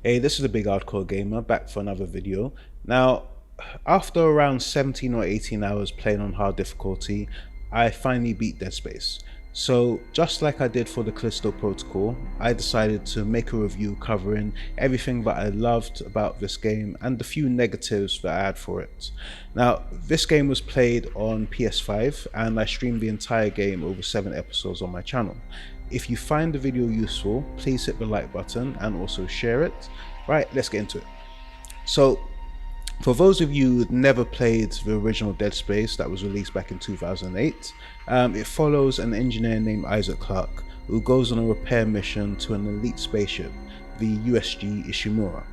Hey, this is the Big Hardcore Gamer back for another video. Now, after around 17 or 18 hours playing on hard difficulty, I finally beat Dead Space. So, just like I did for the Callisto Protocol, I decided to make a review covering everything that I loved about this game and the few negatives that I had for it. Now, this game was played on PS5 and I streamed the entire game over 7 episodes on my channel. If you find the video useful, please hit the like button and also share it. Right, let's get into it. So, for those of you who'd never played the original Dead Space that was released back in 2008, it follows an engineer named Isaac Clarke who goes on a repair mission to an elite spaceship, the USG Ishimura.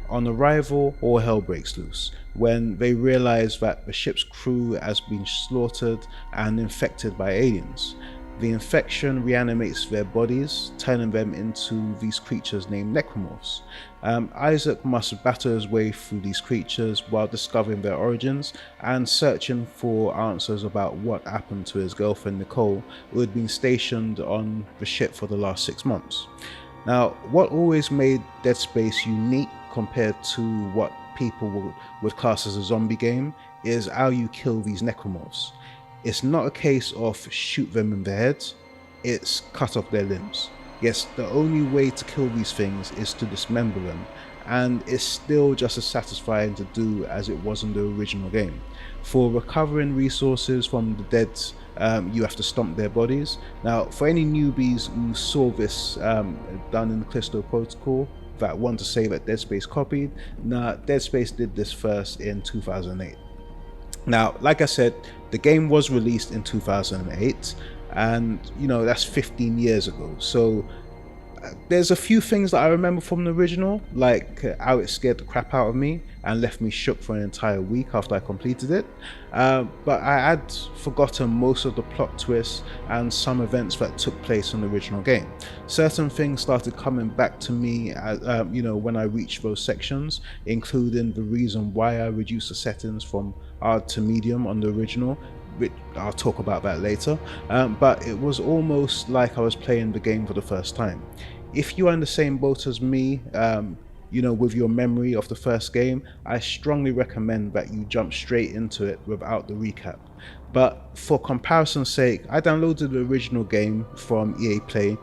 On arrival, all hell breaks loose when they realize that the ship's crew has been slaughtered and infected by aliens. The infection reanimates their bodies, turning them into these creatures named necromorphs. Isaac must battle his way through these creatures while discovering their origins and searching for answers about what happened to his girlfriend Nicole, who had been stationed on the ship for the last 6 months. Now, what always made Dead Space unique compared to what people would class as a zombie game is how you kill these necromorphs. It's not a case of shoot them in the head, it's cut off their limbs. Yes, the only way to kill these things is to dismember them, and it's still just as satisfying to do as it was in the original game. For recovering resources from the dead, you have to stomp their bodies. Now, for any newbies who saw this done in the Callisto Protocol that want to say that Dead Space copied, nah, Dead Space did this first in 2008. Now, like I said, the game was released in 2008 and that's 15 years ago. So there's a few things that I remember from the original, like how it scared the crap out of me and left me shook for an entire week after I completed it. But I had forgotten most of the plot twists and some events that took place in the original game. Certain things started coming back to me when I reached those sections, including the reason why I reduced the settings from hard to medium on the original, which I'll talk about that later. But it was almost like I was playing the game for the first time. If you are in the same boat as me, with your memory of the first game, I strongly recommend that you jump straight into it without the recap. But for comparison's sake, I downloaded the original game from EA Play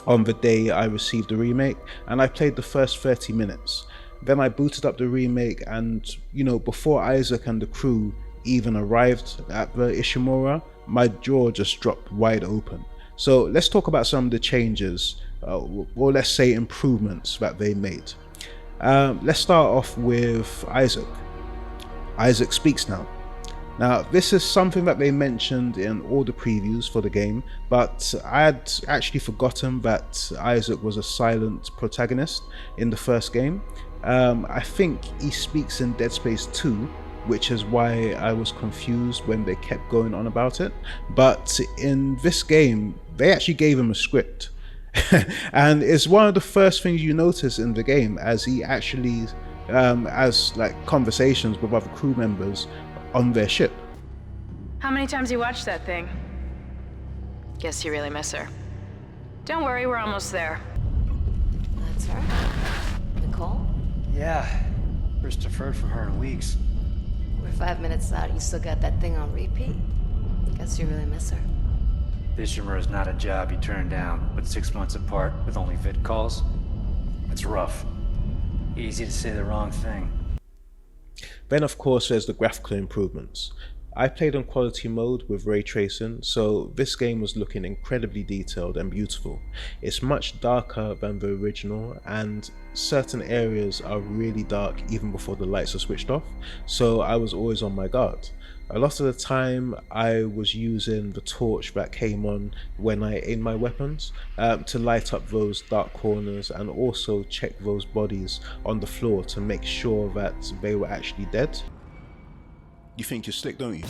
on the day I received the remake, and I played the first 30 minutes. Then I booted up the remake, and before Isaac and the crew even arrived at the Ishimura, my jaw just dropped wide open. So let's talk about some of the changes, or let's say improvements that they made. Let's start off with Isaac. Isaac speaks now. Now, this is something that they mentioned in all the previews for the game, but I had actually forgotten that Isaac was a silent protagonist in the first game. I think he speaks in Dead Space 2, which is why I was confused when they kept going on about it. But in this game, they actually gave him a script. And it's one of the first things you notice in the game, as he actually has conversations with other crew members on their ship. How many times you watched that thing? Guess you really miss her. Don't worry, we're almost there. That's her? Nicole? Yeah. First deferred from her in weeks. We're 5 minutes out, you still got that thing on repeat? Guess you really miss her. Ishimura is not a job you turn down, but 6 months apart with only vid calls? It's rough. Easy to say the wrong thing. Then of course there's the graphical improvements. I played on quality mode with ray tracing, so this game was looking incredibly detailed and beautiful. It's much darker than the original, and certain areas are really dark even before the lights are switched off, so I was always on my guard. A lot of the time I was using the torch that came on when I aimed my weapons to light up those dark corners and also check those bodies on the floor to make sure that they were actually dead. You think you're slick, don't you?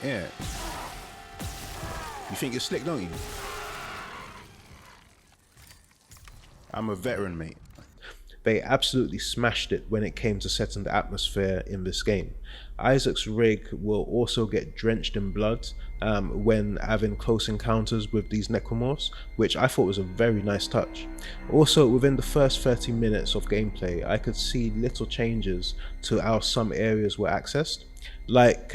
Yeah. You think you're slick, don't you? I'm a veteran, mate. they absolutely smashed it when it came to setting the atmosphere in this game. Isaac's rig will also get drenched in blood when having close encounters with these necromorphs, which I thought was a very nice touch. Also, within the first 30 minutes of gameplay, I could see little changes to how some areas were accessed. Like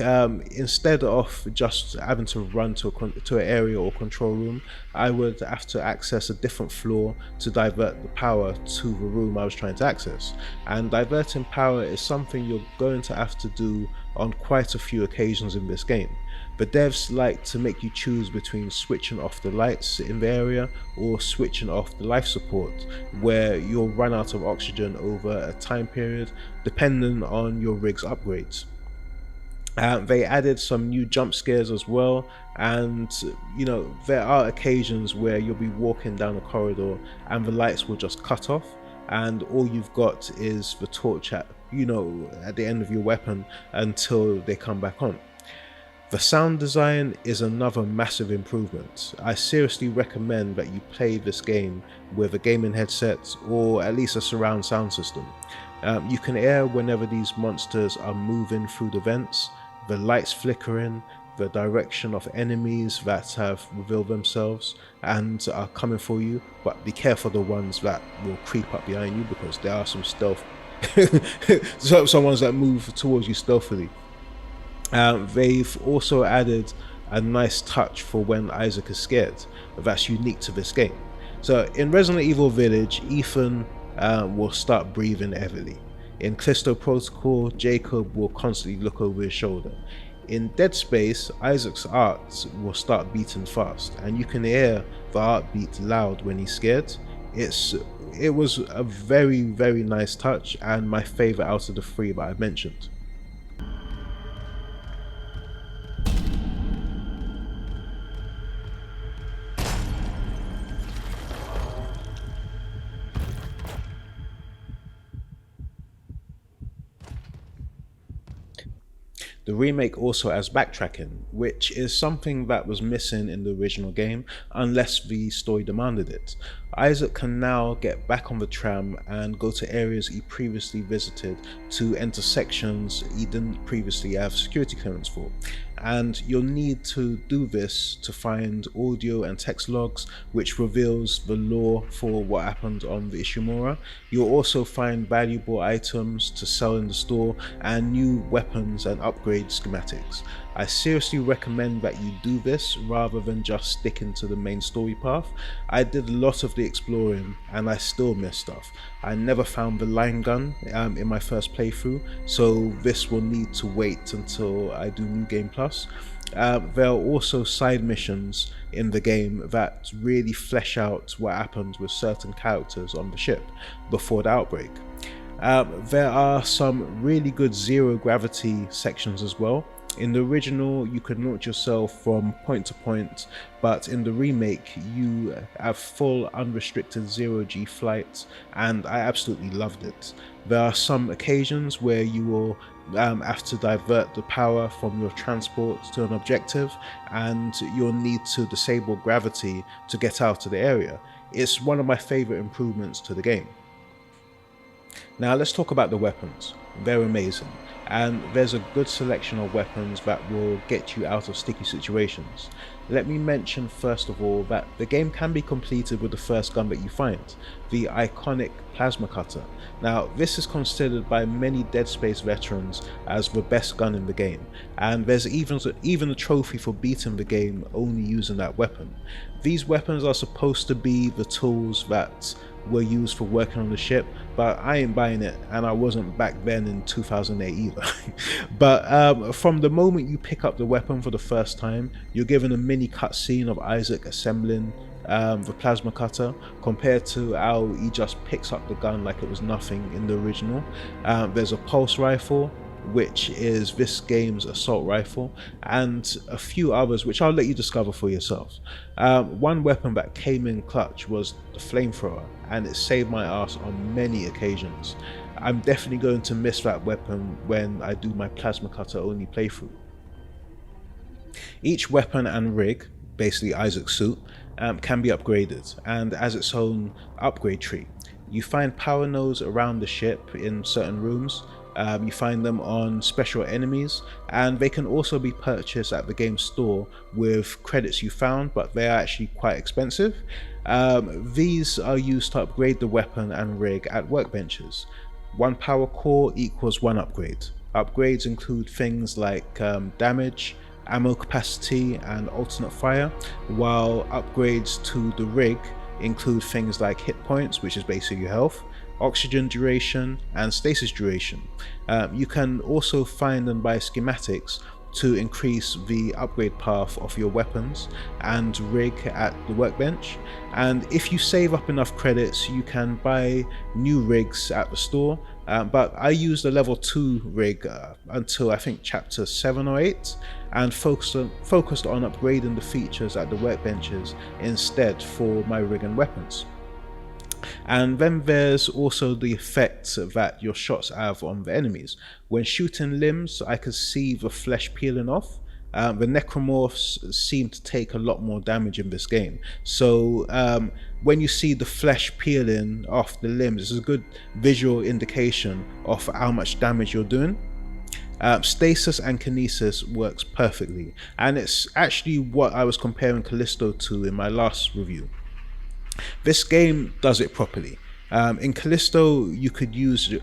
instead of just having to run to an area or control room, I would have to access a different floor to divert the power to the room I was trying to access. And diverting power is something you're going to have to do on quite a few occasions in this game. The devs like to make you choose between switching off the lights in the area or switching off the life support, where you'll run out of oxygen over a time period depending on your rig's upgrades. They added some new jump scares as well, and there are occasions where you'll be walking down a corridor and the lights will just cut off, and all you've got is the torch at the end of your weapon until they come back on. The sound design is another massive improvement. I seriously recommend that you play this game with a gaming headset or at least a surround sound system. You can hear whenever these monsters are moving through the vents, the lights flickering, the direction of enemies that have revealed themselves and are coming for you, but be careful the ones that will creep up behind you, because there are some stealth some ones that move towards you stealthily. They've also added a nice touch for when Isaac is scared that's unique to this game. So in Resident Evil Village, Ethan will start breathing heavily. In Callisto Protocol, Jacob will constantly look over his shoulder. In Dead Space, Isaac's heart will start beating fast, and you can hear the heartbeat loud when he's scared. It was a very, very nice touch, and my favourite out of the three that I mentioned. The remake also has backtracking, which is something that was missing in the original game unless the story demanded it. Isaac can now get back on the tram and go to areas he previously visited to enter sections he didn't previously have security clearance for. And you'll need to do this to find audio and text logs which reveals the lore for what happened on the Ishimura. You'll also find valuable items to sell in the store and new weapons and upgrade schematics. I seriously recommend that you do this rather than just sticking to the main story path. I did a lot of the exploring and I still missed stuff. I never found the line gun in my first playthrough, so this will need to wait until I do New Game Plus. There are also side missions in the game that really flesh out what happened with certain characters on the ship before the outbreak. There are some really good zero gravity sections as well. In the original, you could launch yourself from point to point, but in the remake, you have full unrestricted zero-G flight, and I absolutely loved it. There are some occasions where you will have to divert the power from your transport to an objective, and you'll need to disable gravity to get out of the area. It's one of my favorite improvements to the game. Now let's talk about the weapons. They're amazing, and there's a good selection of weapons that will get you out of sticky situations. Let me mention first of all that the game can be completed with the first gun that you find, the iconic plasma cutter. Now this is considered by many Dead Space veterans as the best gun in the game, and there's even a trophy for beating the game only using that weapon. These weapons are supposed to be the tools that were used for working on the ship, but I ain't buying it, and I wasn't back then in 2008 either. But from the moment you pick up the weapon for the first time, you're given a mini cutscene of Isaac assembling the plasma cutter, compared to how he just picks up the gun like it was nothing in the original. There's a pulse rifle, which is this game's assault rifle, and a few others which I'll let you discover for yourself. One weapon that came in clutch was the flamethrower, and it saved my ass on many occasions. I'm definitely going to miss that weapon when I do my plasma cutter only playthrough. Each weapon and rig, basically Isaac's suit, can be upgraded and has its own upgrade tree. You find power nodes around the ship in certain rooms. You find them on special enemies, and they can also be purchased at the game store with credits you found, but they are actually quite expensive. These are used to upgrade the weapon and rig at workbenches. One power core equals one upgrade. Upgrades include things like damage, ammo capacity, and alternate fire, while upgrades to the rig include things like hit points, which is basically your health, oxygen duration, and stasis duration. You can also find and buy schematics to increase the upgrade path of your weapons and rig at the workbench. And if you save up enough credits, you can buy new rigs at the store. But I used a level 2 rig until I think chapter 7 or 8, and focused on upgrading the features at the workbenches instead for my rig and weapons. And then there's also the effect that your shots have on the enemies. When shooting limbs, I could see the flesh peeling off. The necromorphs seem to take a lot more damage in this game. So when you see the flesh peeling off the limbs, it's a good visual indication of how much damage you're doing. Stasis and kinesis works perfectly, and it's actually what I was comparing Callisto to in my last review. This game does it properly. In Callisto, you could use your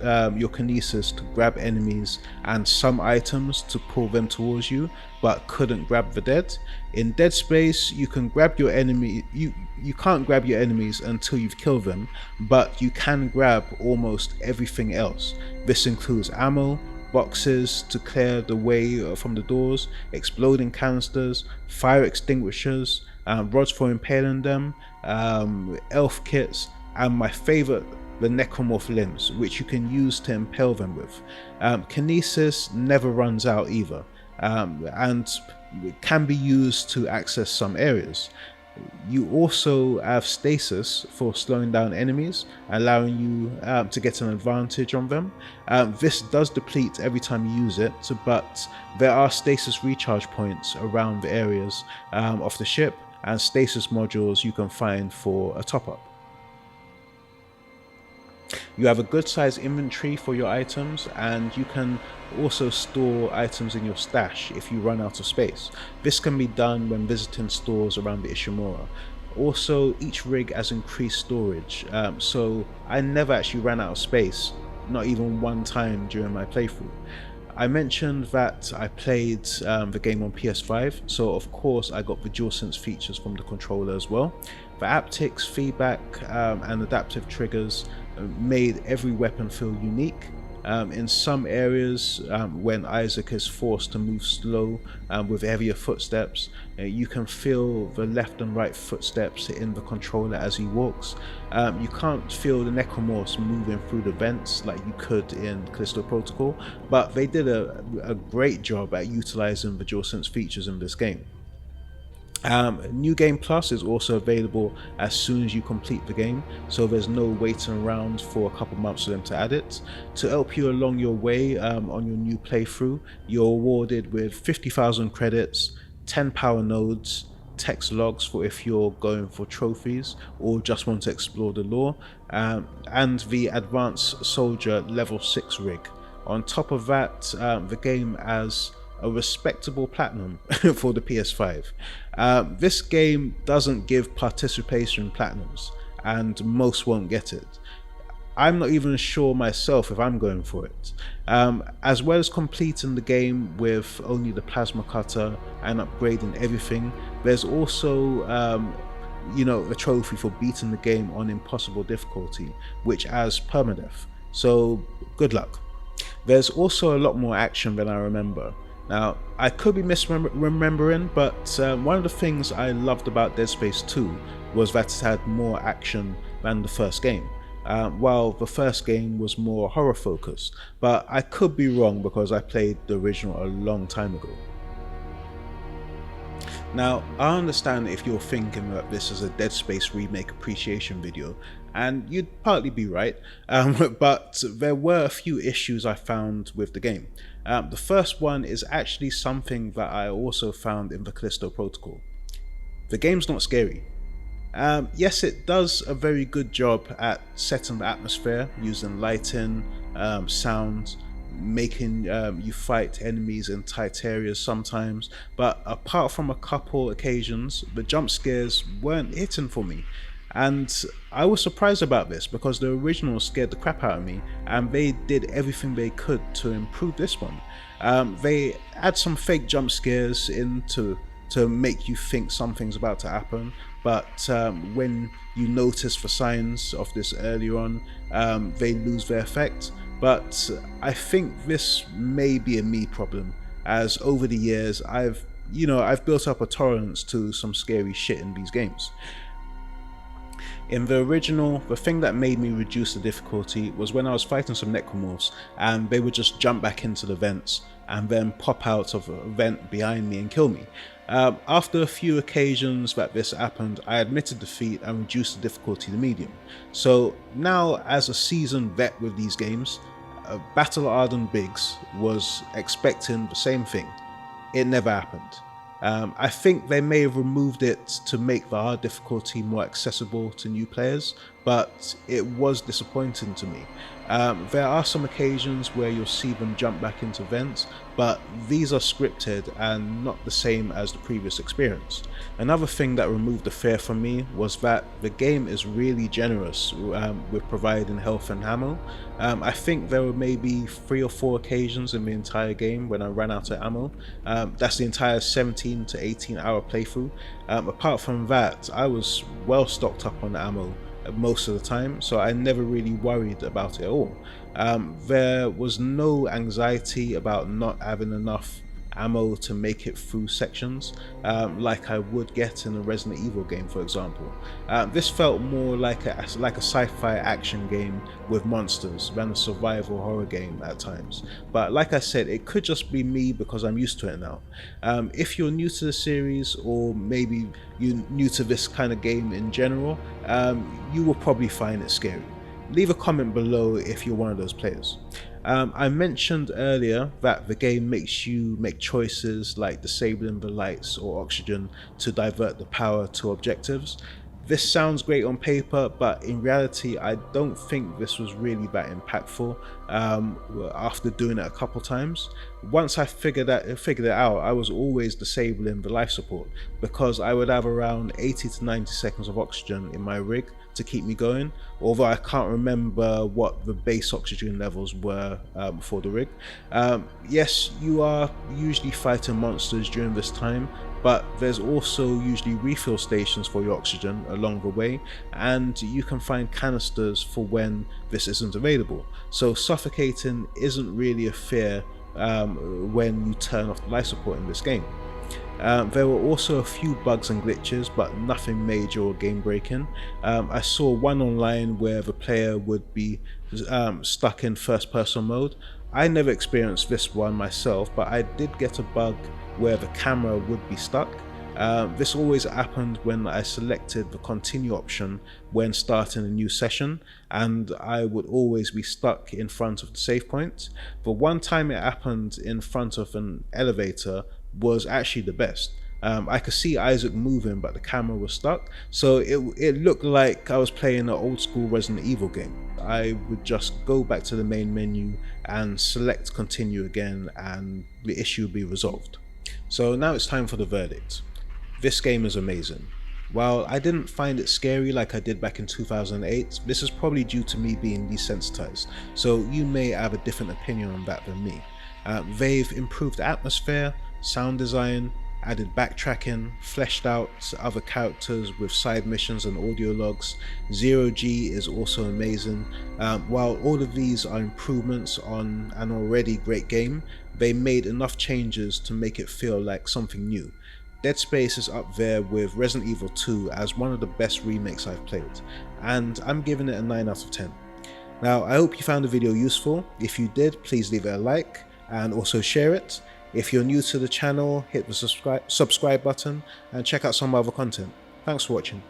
kinesis to grab enemies and some items to pull them towards you, but couldn't grab the dead. In Dead Space, you can grab your enemy. You can't grab your enemies until you've killed them, but you can grab almost everything else. This includes ammo, boxes to clear the way from the doors, exploding canisters, fire extinguishers, rods for impaling them, elf kits, and my favorite, the necromorph limbs, which you can use to impale them with. Kinesis never runs out either, and can be used to access some areas. You also have stasis for slowing down enemies, allowing you to get an advantage on them. This does deplete every time you use it, but there are stasis recharge points around the areas of the ship, and stasis modules you can find for a top-up. You have a good sized inventory for your items, and you can also store items in your stash if you run out of space. This can be done when visiting stores around the Ishimura. Also, each rig has increased storage, so I never actually ran out of space, not even one time during my playthrough. I mentioned that I played the game on PS5, so of course I got the DualSense features from the controller as well. The haptics, feedback, and adaptive triggers made every weapon feel unique. In some areas, when Isaac is forced to move slow with heavier footsteps, you can feel the left and right footsteps in the controller as he walks. You can't feel the necromorphs moving through the vents like you could in Callisto Protocol, but they did a great job at utilizing the DualSense features in this game. New Game Plus is also available as soon as you complete the game, so there's no waiting around for a couple months for them to add it. To help you along your way on your new playthrough, you're awarded with 50,000 credits, 10 power nodes, text logs for if you're going for trophies or just want to explore the lore, and the Advanced Soldier level 6 rig. On top of that, the game has a respectable platinum for the PS5. This game doesn't give participation platinums, and most won't get it. I'm not even sure myself if I'm going for it. As well as completing the game with only the plasma cutter and upgrading everything, there's also a trophy for beating the game on impossible difficulty, which has permadeath, so good luck. There's also a lot more action than I remember. Now, I could be misremembering, but one of the things I loved about Dead Space 2 was that it had more action than the first game, while the first game was more horror focused, but I could be wrong because I played the original a long time ago. Now, I understand if you're thinking that this is a Dead Space Remake appreciation video, and you'd partly be right, but there were a few issues I found with the game. The first one is actually something that I also found in the Callisto Protocol. The game's not scary. Yes, it does a very good job at setting the atmosphere using lighting, sound, making you fight enemies in tight areas sometimes. But apart from a couple occasions, the jump scares weren't hitting for me. And I was surprised about this because the original scared the crap out of me, and they did everything they could to improve this one. They add some fake jump scares to make you think something's about to happen, but when you notice the signs of this earlier on, they lose their effect. But I think this may be a me problem, as over the years I've built up a tolerance to some scary shit in these games. In the original, the thing that made me reduce the difficulty was when I was fighting some necromorphs and they would just jump back into the vents and then pop out of a vent behind me and kill me. After a few occasions that this happened, I admitted defeat and reduced the difficulty to medium. So now, as a seasoned vet with these games, Battle Hardened Biggs was expecting the same thing. It never happened. I think they may have removed it to make the hard difficulty more accessible to new players, but it was disappointing to me. There are some occasions where you'll see them jump back into vents, but these are scripted and not the same as the previous experience. Another thing that removed the fear from me was that the game is really generous with providing health and ammo. I think there were maybe 3 or 4 occasions in the entire game when I ran out of ammo. That's the entire 17 to 18 hour playthrough. Apart from that, I was well stocked up on ammo most of the time, so I never really worried about it at all. There was no anxiety about not having enough ammo to make it through sections, like I would get in a Resident Evil game, for example. This felt more like a sci-fi action game with monsters than a survival horror game at times. But like I said, it could just be me because I'm used to it now. If you're new to the series, or maybe you're new to this kind of game in general, you will probably find it scary. Leave a comment below if you're one of those players. I mentioned earlier that the game makes you make choices like disabling the lights or oxygen to divert the power to objectives. This sounds great on paper, but in reality I don't think this was really that impactful after doing it a couple times. Once I figured it out, I was always disabling the life support because I would have around 80 to 90 seconds of oxygen in my rig to keep me going, although I can't remember what the base oxygen levels were for the rig. Yes, you are usually fighting monsters during this time, but there's also usually refill stations for your oxygen along the way, and you can find canisters for when this isn't available. So suffocating isn't really a fear when you turn off the life support in this game. There were also a few bugs and glitches, but nothing major or game breaking. I saw one online where the player would be stuck in first person mode. I never experienced this one myself, but I did get a bug where the camera would be stuck. This always happened when I selected the continue option when starting a new session, and I would always be stuck in front of the save point. But one time it happened in front of an elevator was actually the best. I could see Isaac moving, but the camera was stuck, so it looked like I was playing an old school Resident Evil game. I would just go back to the main menu and select continue again, and the issue would be resolved. So now it's time for the verdict. This game is amazing. While I didn't find it scary like I did back in 2008, this is probably due to me being desensitized, so you may have a different opinion on that than me. They've improved the atmosphere, sound design, added backtracking, fleshed out other characters with side missions and audio logs. Zero G is also amazing. While all of these are improvements on an already great game, they made enough changes to make it feel like something new. Dead Space is up there with Resident Evil 2 as one of the best remakes I've played, and I'm giving it a 9 out of 10. Now, I hope you found the video useful. If you did, please leave it a like and also share it. If you're new to the channel, hit the subscribe button and check out some other content. Thanks for watching.